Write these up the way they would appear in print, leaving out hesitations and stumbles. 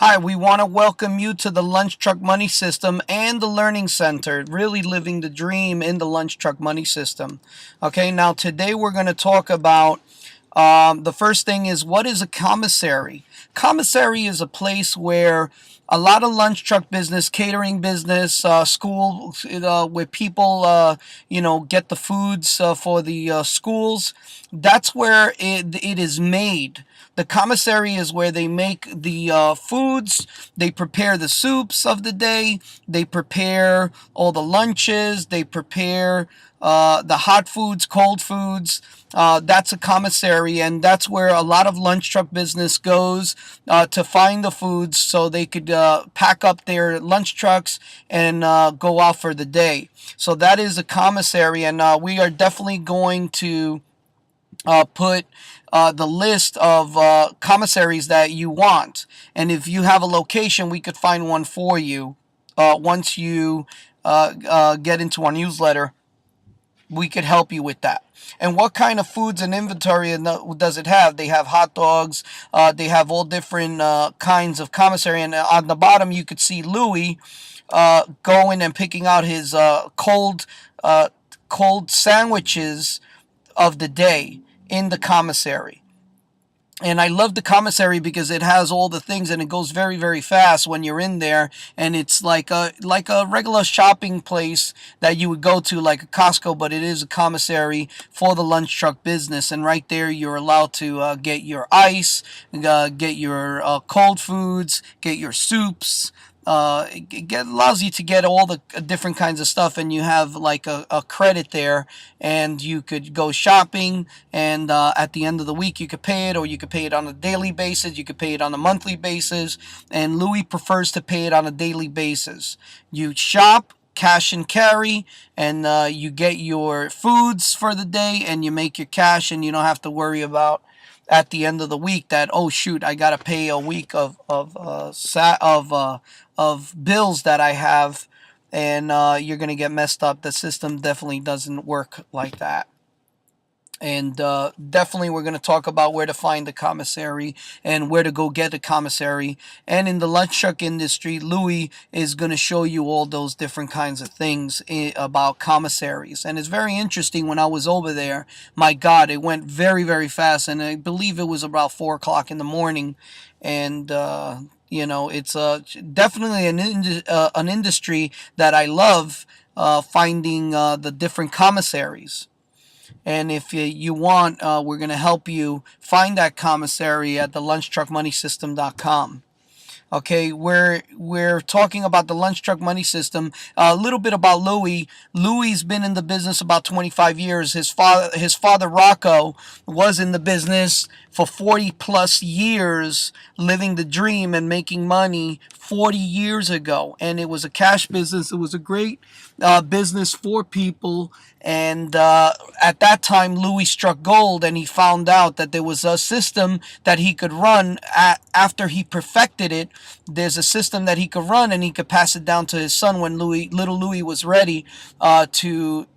Hi, we want to welcome you to the Lunch Truck Money System and the Learning Center, really living the dream in the Lunch Truck Money System. Okay, now today we're going to talk about the first thing is, what is a commissary? Commissary is a place where a lot of lunch truck business, catering business, school, where people, get the foods for the schools. That's where it is made. The commissary is where they make the foods, they prepare the soups of the day, they prepare all the lunches, they prepare the hot foods, cold foods. That's a commissary, and that's where a lot of lunch truck business goes to find the foods so they could pack up their lunch trucks and go out for the day. So that is a commissary, and we are definitely going to put the list of commissaries that you want. And if you have a location, we could find one for you. Once you get into our newsletter, we could help you with that. And what kind of foods and inventory does it have? They have hot dogs. They have all different kinds of commissary. And on the bottom, you could see Louis going and picking out his cold sandwiches of the day in the commissary. And I love the commissary because it has all the things, and it goes very, very fast when you're in there. And it's like a regular shopping place that you would go to, like a Costco, but it is a commissary for the lunch truck business. And right there, you're allowed to get your ice, get your cold foods, get your soups. It allows you to get all the different kinds of stuff, and you have like a credit there, and you could go shopping, and at the end of the week you could pay it, or you could pay it on a daily basis, you could pay it on a monthly basis, and Louis prefers to pay it on a daily basis. You shop, cash and carry, and you get your foods for the day, and you make your cash, and you don't have to worry about at the end of the week that, oh shoot, I gotta pay a week of bills that I have, and you're gonna get messed up. The system definitely doesn't work like that. And definitely we're going to talk about where to find the commissary and where to go get the commissary. And in the lunch truck industry, Louis is going to show you all those different kinds of things about commissaries. And it's very interesting. When I was over there, my God, it went very, very fast. And I believe it was about 4 o'clock in the morning. And it's definitely an industry that I love, finding the different commissaries. And if you want, we're going to help you find that commissary at the LunchTruckMoneySystem.com. Okay, we're talking about the Lunch Truck Money System. A little bit about Louis. Louis's been in the business about 25 years. His father Rocco was in the business for 40 plus years, living the dream and making money 40 years ago. And it was a cash business. It was a great business for people. And at that time, Louis struck gold, and he found out that there was a system that he could run after he perfected it. There's a system that he could run, and he could pass it down to his son when little Louis was ready to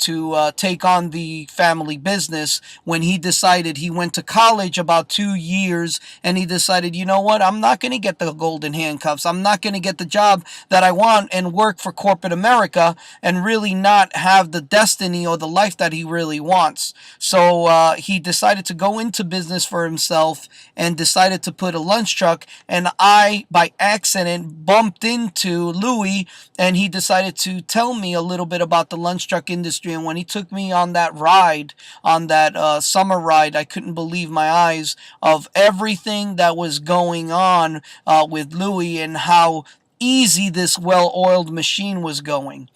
take on the family business. When he decided, he went to college about 2 years, and he decided, you know what, I'm not going to get the golden handcuffs. I'm not going to get the job that I want and work for corporate America and really not have the destiny or the life that he really wants. So he decided to go into business for himself and decided to put a lunch truck. And I, by accident, bumped into Louis, and he decided to tell me a little bit about the lunch truck industry. And when he took me on that ride, on that summer ride, I couldn't believe my eyes of everything that was going on with Louis, and how easy this well-oiled machine was going,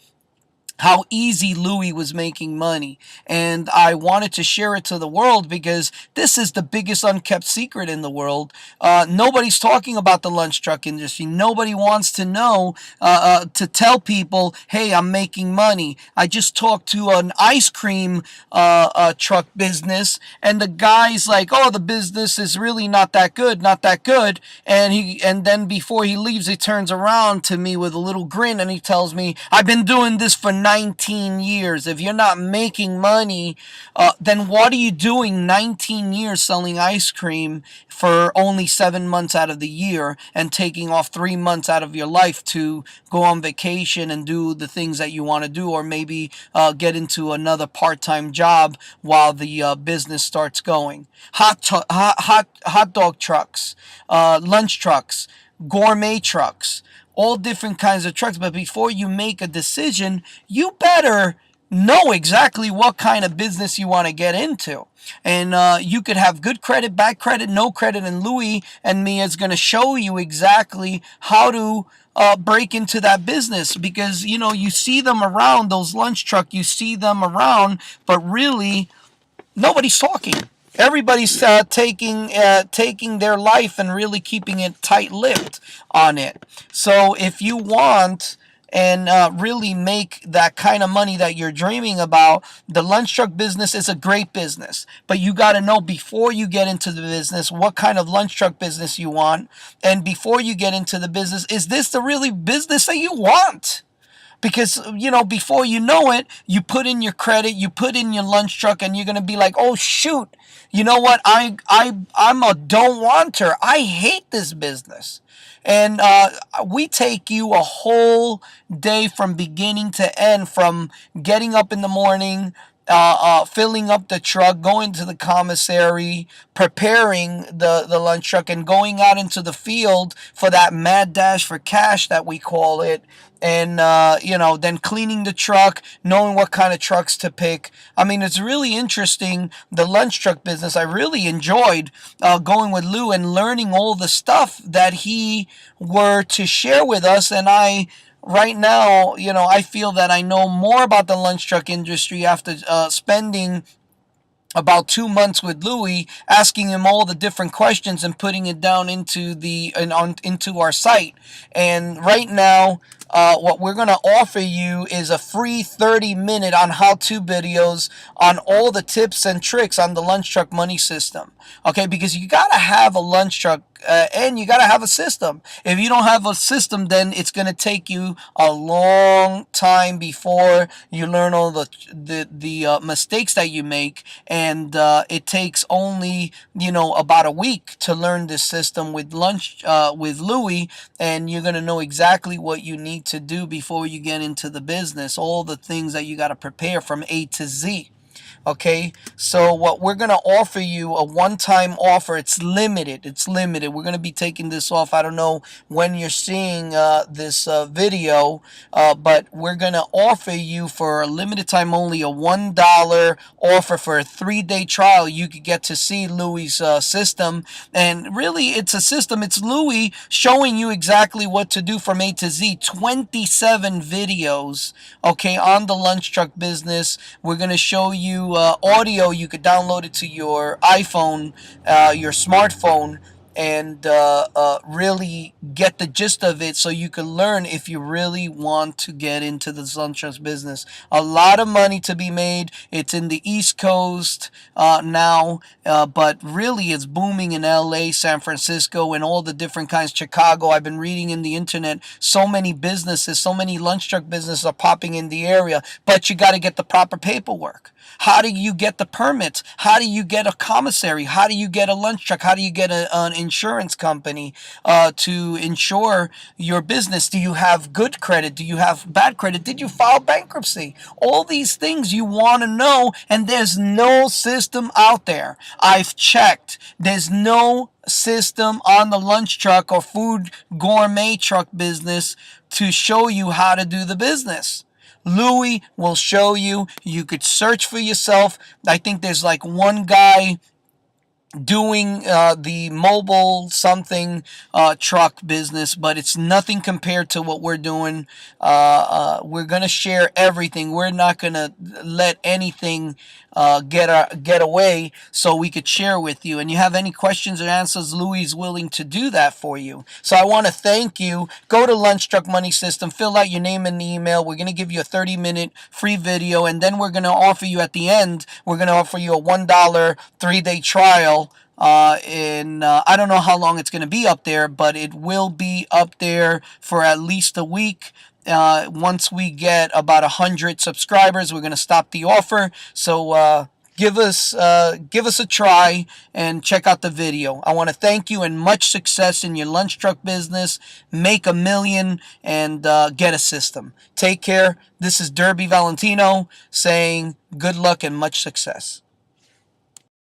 how easy Louis was making money. And I wanted to share it to the world because this is the biggest unkept secret in the world. Nobody's talking about the lunch truck industry. Nobody wants to know, to tell people, hey, I'm making money. I just talked to an ice cream truck business, and the guy's like, oh, the business is really not that good, not that good. And then before he leaves, he turns around to me with a little grin, and he tells me, I've been doing this for 19 years. If you're not making money, then what are you doing 19 years selling ice cream for only 7 months out of the year and taking off 3 months out of your life to go on vacation and do the things that you want to do, or maybe get into another part-time job while the business starts going? Hot dog trucks, lunch trucks, gourmet trucks, all different kinds of trucks. But before you make a decision, you better know exactly what kind of business you want to get into. And you could have good credit, bad credit, no credit, and Louis and me is going to show you exactly how to break into that business, because you see them around, those lunch truck, you see them around, but really nobody's talking. Everybody's taking their life and really keeping it tight-lipped on it. So if you want and really make that kind of money that you're dreaming about, the lunch truck business is a great business. But you got to know before you get into the business what kind of lunch truck business you want. And before you get into the business, is this the really business that you want? Because, before you know it, you put in your credit, you put in your lunch truck, and you're going to be like, oh, shoot, you know what? I'm a don't wanter. I hate this business. And we take you a whole day from beginning to end, from getting up in the morning, filling up the truck, going to the commissary, preparing the lunch truck, and going out into the field for that mad dash for cash that we call it. And, then cleaning the truck, knowing what kind of trucks to pick. I mean, it's really interesting, the lunch truck business. I really enjoyed going with Lou and learning all the stuff that he were to share with us. And right now, I feel that I know more about the lunch truck industry after spending about 2 months with Louis, asking him all the different questions and putting it down into into our site. And right now, what we're going to offer you is a free 30-minute on how-to videos on all the tips and tricks on the lunch truck money system. Okay, because you got to have a lunch truck and you got to have a system. If you don't have a system, then it's going to take you a long time before you learn all the mistakes that you make. And it takes only, about a week to learn this system with with Louis, and you're going to know exactly what you need to do before you get into the business, all the things that you got to prepare from A to Z. Okay, so what we're going to offer you, a one-time offer. It's limited. We're going to be taking this off. I don't know when you're seeing this video, but we're going to offer you for a limited time only a $1 offer for a 3-day trial. You could get to see Louis' system, and really it's a system. It's Louis showing you exactly what to do from A to Z. 27 videos, okay, on the lunch truck business. We're going to show you audio. You could download it to your iPhone, your smartphone, and really get the gist of it, so you can learn if you really want to get into the lunch truck business. A lot of money to be made. It's in the East Coast now, but really it's booming in LA, San Francisco, and all the different kinds. Chicago. I've been reading in the internet, so many businesses, so many lunch truck businesses are popping in the area, but you got to get the proper paperwork. How do you get the permits? How do you get a commissary? How do you get a lunch truck? How do you get an insurance company to insure your business? Do you have good credit? Do you have bad credit? Did you file bankruptcy? All these things you want to know, and there's no system out there. I've checked. There's no system on the lunch truck or food gourmet truck business to show you how to do the business. Louis will show you. You could search for yourself. I think there's like one guy doing the mobile something truck business, but it's nothing compared to what we're doing. We're going to share everything. We're not going to let anything get away, so we could share with you. And you have any questions or answers, Louis is willing to do that for you. So I want to thank you. Go to Lunch Truck Money System, fill out your name and email. We're going to give you a 30-minute free video, and then we're going to offer you at the end, we're going to offer you a $1 3-day trial. And I don't know how long it's going to be up there, but it will be up there for at least a week. Once we get about 100 subscribers, we're going to stop the offer. So give us a try and check out the video. I want to thank you and much success in your lunch truck business. Make a million and get a system. Take care. This is Derby Valentino saying good luck and much success.